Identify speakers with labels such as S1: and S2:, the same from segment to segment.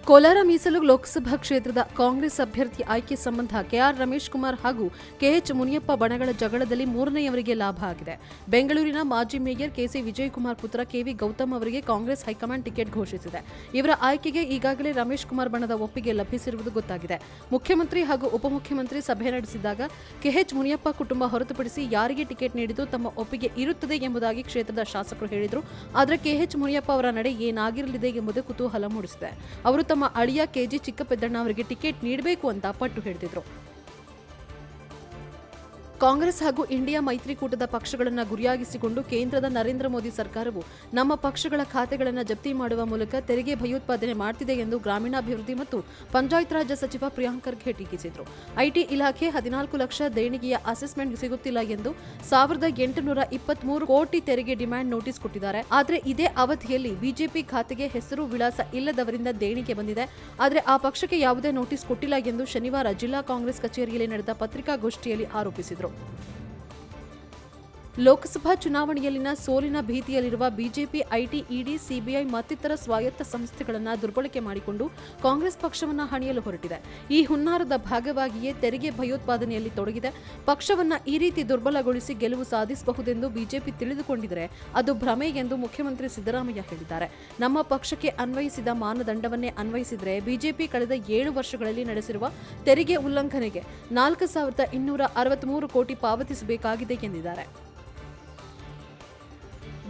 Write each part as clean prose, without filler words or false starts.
S1: ಕೋಲಾರ ಮೀಸಲು ಲೋಕಸಭಾ ಕ್ಷೇತ್ರದ ಕಾಂಗ್ರೆಸ್ ಅಭ್ಯರ್ಥಿ ಆಯ್ಕೆ ಸಂಬಂಧ ಕೆಆರ್ ರಮೇಶ್ ಕುಮಾರ್ ಹಾಗೂ ಕೆಎಚ್ ಮುನಿಯಪ್ಪ ಬಣಗಳ ಜಗಳದಲ್ಲಿ ಮೂರನೆಯವರಿಗೆ ಲಾಭ ಆಗಿದೆ. ಬೆಂಗಳೂರಿನ ಮಾಜಿ ಮೇಯರ್ ಕೆಸಿ ವಿಜಯಕುಮಾರ್ ಪುತ್ರ ಕೆವಿ ಗೌತಮ್ ಅವರಿಗೆ ಕಾಂಗ್ರೆಸ್ ಹೈಕಮಾಂಡ್ ಟಿಕೆಟ್ ಘೋಷಿಸಿದೆ. ಇವರ ಆಯ್ಕೆಗೆ ಈಗಾಗಲೇ ರಮೇಶ್ ಕುಮಾರ್ ಬಣದ ಒಪ್ಪಿಗೆ ಲಭಿಸಿರುವುದು ಗೊತ್ತಾಗಿದೆ. ಮುಖ್ಯಮಂತ್ರಿ ಹಾಗೂ ಉಪಮುಖ್ಯಮಂತ್ರಿ ಸಭೆ ನಡೆಸಿದಾಗ ಕೆಎಚ್ ಮುನಿಯಪ್ಪ ಕುಟುಂಬ ಹೊರತುಪಡಿಸಿ ಯಾರಿಗೆ ಟಿಕೆಟ್ ನೀಡಿದ್ದು ತಮ್ಮ ಒಪ್ಪಿಗೆ ಇರುತ್ತದೆ ಎಂಬುದಾಗಿ ಕ್ಷೇತ್ರದ ಶಾಸಕರು ಹೇಳಿದರು. ಆದರೆ ಕೆಎಚ್ ಮುನಿಯಪ್ಪ ಅವರ ನಡೆ ಏನಾಗಿರಲಿದೆ ಎಂಬುದು ಕುತೂಹಲ ಮೂಡಿಸಿದೆ. ಅವರು ತಮ್ಮ ಅಳಿಯ ಕೆಜಿ ಚಿಕ್ಕಪೆದ್ದಣ್ಣ ಅವರಿಗೆ ಟಿಕೆಟ್ ನೀಡಬೇಕು ಅಂತ ಪಟ್ಟು ಹಿಡಿದಿದ್ರು. ಕಾಂಗ್ರೆಸ್ ಹಾಗೂ ಇಂಡಿಯಾ ಮೈತ್ರಿಕೂಟದ ಪಕ್ಷಗಳನ್ನು ಗುರಿಯಾಗಿಸಿಕೊಂಡು ಕೇಂದ್ರದ ನರೇಂದ್ರ ಮೋದಿ ಸರ್ಕಾರವು ನಮ್ಮ ಪಕ್ಷಗಳ ಖಾತೆಗಳನ್ನು ಜಪ್ತಿ ಮಾಡುವ ಮೂಲಕ ತೆರಿಗೆ ಭಯೋತ್ಪಾದನೆ ಮಾಡುತ್ತಿದೆ ಎಂದು ಗ್ರಾಮೀಣಾಭಿವೃದ್ಧಿ ಮತ್ತು ಪಂಚಾಯತ್ ರಾಜ್ ಸಚಿವ ಪ್ರಿಯಾಂಕ್ ಖರ್ಗೆ ಟೀಕಿಸಿದರು. ಐಟಿ ಇಲಾಖೆ 14 ಲಕ್ಷ ದೇಣಿಗೆಯ ಅಸೆಸ್ಮೆಂಟ್ ಸಿಗುತ್ತಿಲ್ಲ ಎಂದು 1823 ಕೋಟಿ ತೆರಿಗೆ ಡಿಮ್ಯಾಂಡ್ ನೋಟಿಸ್ ಕೊಟ್ಟಿದ್ದಾರೆ. ಆದರೆ ಇದೇ ಅವಧಿಯಲ್ಲಿ ಬಿಜೆಪಿ ಖಾತೆಗೆ ಹೆಸರು ವಿಳಾಸ ಇಲ್ಲದವರಿಂದ ದೇಣಿಗೆ ಬಂದಿದೆ. ಆದರೆ ಆ ಪಕ್ಷಕ್ಕೆ ಯಾವುದೇ ನೋಟಿಸ್ ಕೊಟ್ಟಿಲ್ಲ ಎಂದು ಶನಿವಾರ ಜಿಲ್ಲಾ ಕಾಂಗ್ರೆಸ್ ಕಚೇರಿಯಲ್ಲಿ ನಡೆದ ಪತ್ರಿಕಾಗೋಷ್ಠಿಯಲ್ಲಿ ಆರೋಪಿಸಿದರು. ಲೋಕಸಭಾ ಚುನಾವಣೆಯಲ್ಲಿನ ಸೋಲಿನ ಭೀತಿಯಲ್ಲಿರುವ ಬಿಜೆಪಿ ಐಟಿ, ಇಡಿ, ಸಿಬಿಐ ಮತ್ತಿತರ ಸ್ವಾಯತ್ತ ಸಂಸ್ಥೆಗಳನ್ನು ದುರ್ಬಳಕೆ ಮಾಡಿಕೊಂಡು ಕಾಂಗ್ರೆಸ್ ಪಕ್ಷವನ್ನು ಹಣಿಯಲು ಹೊರಟಿದೆ. ಈ ಹುನ್ನಾರದ ಭಾಗವಾಗಿಯೇ ತೆರಿಗೆ ಭಯೋತ್ಪಾದನೆಯಲ್ಲಿ ತೊಡಗಿದೆ. ಪಕ್ಷವನ್ನು ಈ ರೀತಿ ದುರ್ಬಲಗೊಳಿಸಿ ಗೆಲುವು ಸಾಧಿಸಬಹುದೆಂದು ಬಿಜೆಪಿ ತಿಳಿದುಕೊಂಡಿದ್ದರೆ ಅದು ಭ್ರಮೆ ಎಂದು ಮುಖ್ಯಮಂತ್ರಿ ಸಿದ್ದರಾಮಯ್ಯ ಹೇಳಿದ್ದಾರೆ. ನಮ್ಮ ಪಕ್ಷಕ್ಕೆ ಅನ್ವಯಿಸಿದ ಮಾನದಂಡವನ್ನೇ ಅನ್ವಯಿಸಿದರೆ ಬಿಜೆಪಿ ಕಳೆದ 7 ವರ್ಷಗಳಲ್ಲಿ ನಡೆಸಿರುವ ತೆರಿಗೆ ಉಲ್ಲಂಘನೆಗೆ 4263 ಕೋಟಿ ಪಾವತಿಸಬೇಕಾಗಿದೆ ಎಂದಿದ್ದಾರೆ.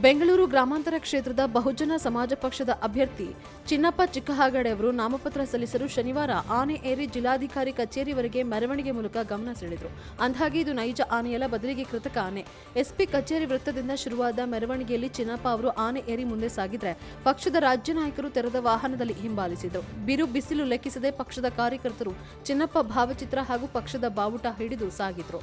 S1: ಬೆಂಗಳೂರು ಗ್ರಾಮಾಂತರ ಕ್ಷೇತ್ರದ ಬಹುಜನ ಸಮಾಜ ಪಕ್ಷದ ಅಭ್ಯರ್ಥಿ ಚಿನ್ನಪ್ಪ ಚಿಕ್ಕಹಾಗಡೆ ಅವರು ನಾಮಪತ್ರ ಸಲ್ಲಿಸಲು ಶನಿವಾರ ಆನೆ ಏರಿ ಜಿಲ್ಲಾಧಿಕಾರಿ ಕಚೇರಿವರೆಗೆ ಮೆರವಣಿಗೆ ಮೂಲಕ ಗಮನ ಸೆಳೆದರು. ಅಂದಹಾಗೆ ಇದು ನೈಜ ಆನೆಯಲ್ಲ, ಬದಲಿಗೆ ಕೃತಕ ಆನೆ. ಎಸ್ಪಿ ಕಚೇರಿ ವೃತ್ತದಿಂದ ಶುರುವಾದ ಮೆರವಣಿಗೆಯಲ್ಲಿ ಚಿನ್ನಪ್ಪ ಅವರು ಆನೆ ಏರಿ ಮುಂದೆ ಸಾಗಿದ್ರೆ ಪಕ್ಷದ ರಾಜ್ಯ ನಾಯಕರು ತೆರೆದ ವಾಹನದಲ್ಲಿ ಹಿಂಬಾಲಿಸಿದರು. ಬಿರು ಬಿಸಿಲು ಲೆಕ್ಕಿಸದೆ ಪಕ್ಷದ ಕಾರ್ಯಕರ್ತರು ಚಿನ್ನಪ್ಪ ಭಾವಚಿತ್ರ ಹಾಗೂ ಪಕ್ಷದ ಬಾವುಟ ಹಿಡಿದು ಸಾಗಿದ್ರು.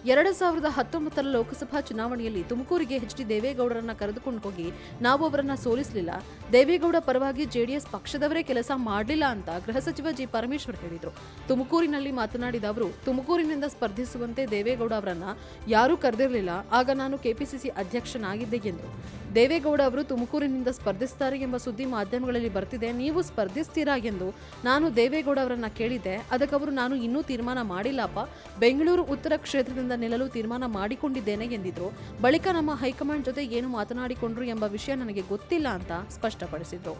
S1: 2019 ಲೋಕಸಭಾ ಚುನಾವಣೆಯಲ್ಲಿ ತುಮಕೂರಿಗೆ ಎಚ್.ಡಿ. ದೇವೇಗೌಡರನ್ನ ಕರೆದುಕೊಂಡು ಹೋಗಿ ನಾವು ಅವರನ್ನ ಸೋಲಿಸಲಿಲ್ಲ, ದೇವೇಗೌಡ ಪರವಾಗಿ ಜೆಡಿಎಸ್ ಪಕ್ಷದವರೇ ಕೆಲಸ ಮಾಡಲಿಲ್ಲ ಅಂತ ಗೃಹ ಸಚಿವ ಜಿ. ಪರಮೇಶ್ವರ್ ಹೇಳಿದರು. ತುಮಕೂರಿನಲ್ಲಿ ಮಾತನಾಡಿದ ಅವರು, ತುಮಕೂರಿನಿಂದ ಸ್ಪರ್ಧಿಸುವಂತೆ ದೇವೇಗೌಡ ಅವರನ್ನ ಯಾರೂ ಕರೆದಿರಲಿಲ್ಲ. ಆಗ ನಾನು ಕೆಪಿಸಿಸಿ ಅಧ್ಯಕ್ಷನಾಗಿದ್ದೆ ಎಂದರು. ದೇವೇಗೌಡ ಅವರು ತುಮಕೂರಿನಿಂದ ಸ್ಪರ್ಧಿಸುತ್ತಾರೆ ಎಂಬ ಸುದ್ದಿ ಮಾಧ್ಯಮಗಳಲ್ಲಿ ಬರ್ತಿದೆ, ನೀವು ಸ್ಪರ್ಧಿಸ್ತೀರಾ ಎಂದು ನಾನು ದೇವೇಗೌಡ ಅವರನ್ನ ಕೇಳಿದ್ದೆ. ಅದಕ್ಕೆ ಅವರು, ನಾನು ಇನ್ನೂ ತೀರ್ಮಾನ ಮಾಡಿಲ್ಲಪ್ಪ, ಬೆಂಗಳೂರು ಉತ್ತರ ಕ್ಷೇತ್ರದಿಂದ ನಿಲ್ಲಲು ತೀರ್ಮಾನ ಮಾಡಿಕೊಂಡಿದ್ದೇನೆ ಎಂದಿದ್ರು. ಬಳಿಕ ನಮ್ಮ ಹೈಕಮಾಂಡ್ ಜೊತೆ ಏನು ಮಾತನಾಡಿಕೊಂಡ್ರು ಎಂಬ ವಿಷಯ ನನಗೆ ಗೊತ್ತಿಲ್ಲ ಅಂತ ಸ್ಪಷ್ಟಪಡಿಸಿದ್ರು.